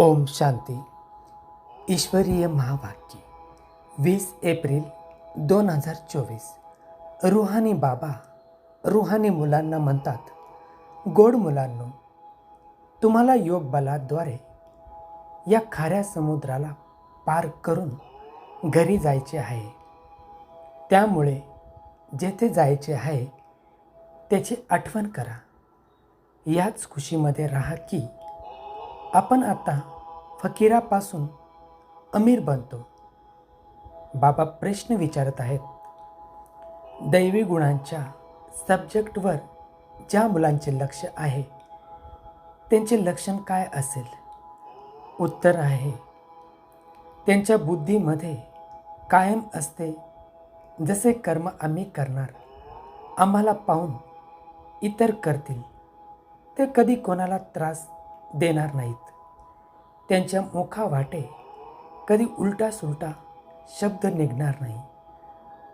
ओम शांती. ईश्वरीय महावाक्य 20 April 2024. Rouhani बाबा रुहानी मुलांना म्हणतात, गोड मुलांनो, तुम्हाला योग बलाद्वारे या खाऱ्या समुद्राला पार करून घरी जायचे आहे. त्यामुळे जेथे जायचे आहे त्याची आठवण करा. याच खुशीमध्ये राहा की आपण आता फकीरापासून अमीर बनतो. बाबा प्रश्न विचारत आहेत, दैवी गुणांच्या सब्जेक्टवर ज्या मुलांचे लक्ष आहे त्यांचे लक्षण काय असेल? उत्तर आहे, त्यांच्या बुद्धीमध्ये कायम असते, जसे कर्म आम्ही करणार, आम्हाला पाहून इतर करतील, ते कधी कोणाला त्रास देणार नाहीत. त्यांच्या मुखावाटे कधी उलटा सुलटा शब्द निघणार नाही.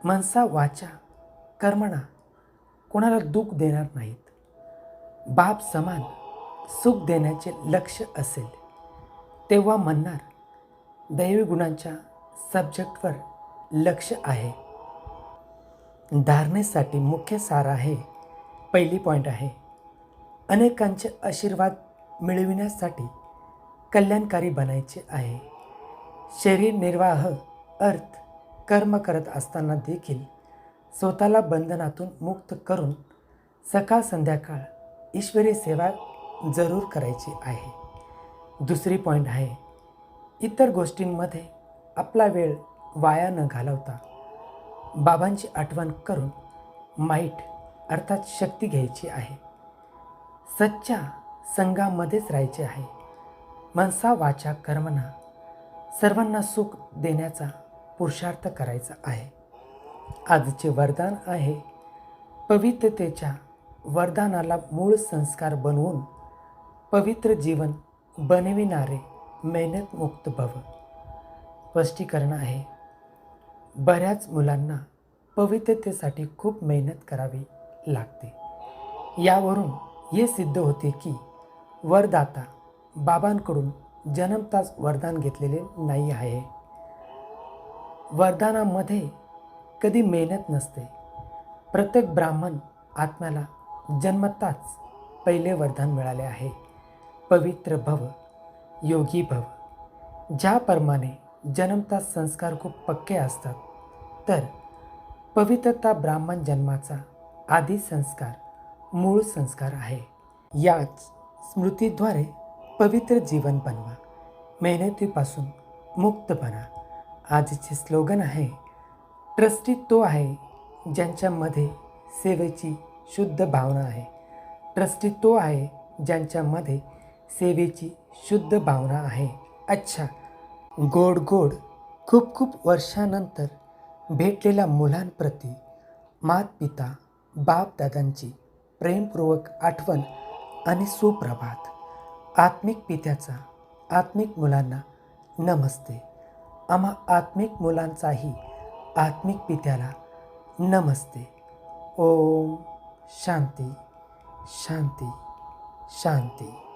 मनसा वाचा कर्मणा कोणाला दुःख देणार नाहीत. बाप समान सुख देण्याचे लक्ष असेल तेव्हा म्हणणार, दैवी गुणांच्या सब्जेक्टवर लक्ष आहे. धारणेसाठी मुख्य सार आहे. पहिली पॉईंट आहे, अनेकांचे आशीर्वाद मिळविण्यासाठी कल्याणकारी बनायचे आहे. शरीर निर्वाह अर्थ कर्म करत असताना देखील स्वतःला बंधनातून मुक्त करून सकाळ संध्याकाळ ईश्वरी सेवा जरूर करायची आहे. दुसरी पॉईंट आहे, इतर गोष्टींमध्ये आपला वेळ वाया न घालवता बाबांची आठवण करून माईट अर्थात शक्ती घ्यायची आहे. सच्च्या संघामध्येच राहायचे आहे. मनसा वाचा कर्मणा सर्वांना सुख देण्याचा पुरुषार्थ करायचा आहे. आजचे वरदान आहे, पवित्रतेच्या वरदानाला मूळ संस्कार बनवून पवित्र जीवन बनविणारे मेहनतमुक्त भव. स्पष्टीकरण आहे, बऱ्याच मुलांना पवित्रतेसाठी खूप मेहनत करावी लागते. यावरून हे सिद्ध होते की वरदाता बाबांकडून जन्मताच वरदान घेतलेले नाही आहे. वरदानामध्ये कधी मेहनत नसते. प्रत्येक ब्राह्मण आत्म्याला जन्मताच पहिले वरदान मिळाले आहे, पवित्र भव, योगी भव. ज्याप्रमाणे जन्मताच संस्कार खूप पक्के असतात, तर पवित्रता ब्राह्मण जन्माचा आदी संस्कार मूळ संस्कार आहे. याच स्मृतीद्वारे पवित्र जीवन बनवा, मेहनतीपासून मुक्त बना. आजचे स्लोगन आहे, ट्रस्टी तो आहे ज्यांच्यामध्ये सेवेची शुद्ध भावना आहे. ट्रस्टी तो आहे ज्यांच्यामध्ये सेवेची शुद्ध भावना आहे. अच्छा, गोड गोड खूप खूप वर्षानंतर भेटलेल्या मुलांप्रती मातपिता बापदादांची प्रेमपूर्वक आठवण आणि सुप्रभात. आत्मिक पित्याचा आत्मिक मुलांना नमस्ते. आम्हा आत्मिक मुलांचाही आत्मिक पित्याला नमस्ते. ओम शांती शांती शांती.